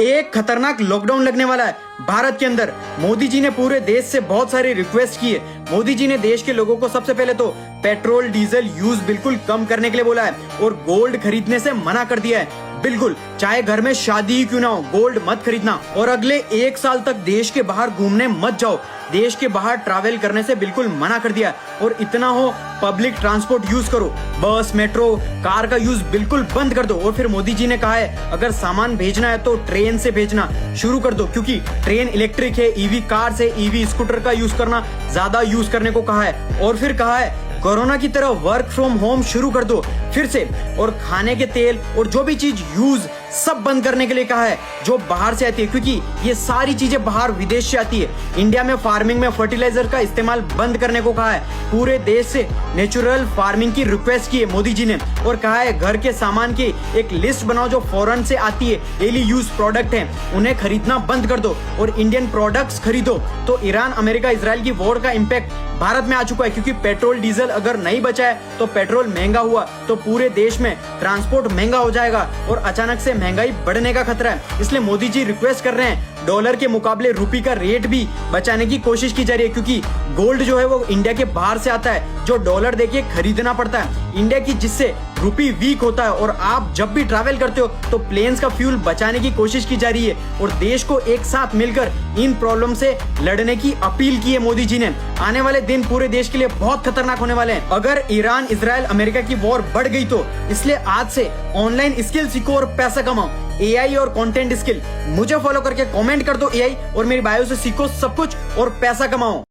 एक खतरनाक लॉकडाउन लगने वाला है भारत के अंदर। मोदी जी ने पूरे देश से बहुत सारी रिक्वेस्ट की है। मोदी जी ने देश के लोगों को सबसे पहले तो पेट्रोल डीजल यूज बिल्कुल कम करने के लिए बोला है और गोल्ड खरीदने से मना कर दिया है। बिल्कुल, चाहे घर में शादी ही क्यों ना हो, गोल्ड मत खरीदना और अगले 1 साल तक देश के बाहर घूमने मत जाओ। देश के बाहर ट्रैवल करने से बिल्कुल मना कर दिया और इतना हो पब्लिक ट्रांसपोर्ट यूज करो, बस मेट्रो कार का यूज बिल्कुल बंद कर दो। और फिर मोदी जी ने कहा है अगर सामान भेजना है तो ट्रेन से भेजना शुरू कर दो, क्योंकि ट्रेन इलेक्ट्रिक है। ईवी कार से ईवी स्कूटर का यूज करना ज्यादा यूज करने को कहा है। और फिर कहा है कोरोना की तरह वर्क फ्रॉम होम शुरू कर दो फिर से, और खाने के तेल और जो भी चीज यूज सब बंद करने के लिए कहा है जो बाहर से आती है, क्योंकि ये सारी चीजें बाहर विदेश से आती है। इंडिया में फार्मिंग में फर्टिलाइजर का इस्तेमाल बंद करने को कहा है। पूरे देश से नेचुरल फार्मिंग की रिक्वेस्ट की है मोदी जी ने और कहा है घर के सामान की एक लिस्ट बनाओ जो फॉरेन से आती है, डेली यूज प्रोडक्ट है, उन्हें खरीदना बंद कर दो और इंडियन प्रोडक्ट्स खरीदो। तो ईरान अमेरिका इजराइल की वॉर का इंपैक्ट भारत में आ चुका है, क्योंकि पेट्रोल डीजल अगर नहीं बचा है तो पेट्रोल महंगा हुआ तो पूरे देश में ट्रांसपोर्ट महंगा हो जाएगा और अचानक से महंगाई बढ़ने का खतरा है। इसलिए मोदी जी रिक्वेस्ट कर रहे हैं डॉलर के मुकाबले रुपये का रेट भी बचाने की कोशिश की जा रही है, क्योंकि गोल्ड जो है वो इंडिया के बाहर से आता है जो डॉलर देके खरीदना पड़ता है इंडिया की, जिससे रुपी वीक होता है। और आप जब भी ट्रैवल करते हो तो प्लेन्स का फ्यूल बचाने की कोशिश की जा रही है और देश को एक साथ मिलकर इन प्रॉब्लम से लड़ने की अपील की है मोदी जी ने। आने वाले दिन पूरे देश के लिए बहुत खतरनाक होने वाले हैं अगर ईरान इजराइल अमेरिका की वॉर बढ़ गई तो। इसलिए आज से ऑनलाइन स्किल सीखो और पैसा कमाओ, एआई और कंटेंट स्किल। मुझे फॉलो करके कमेंट कर दो एआई और मेरी बायो से सीखो सब कुछ और पैसा कमाओ।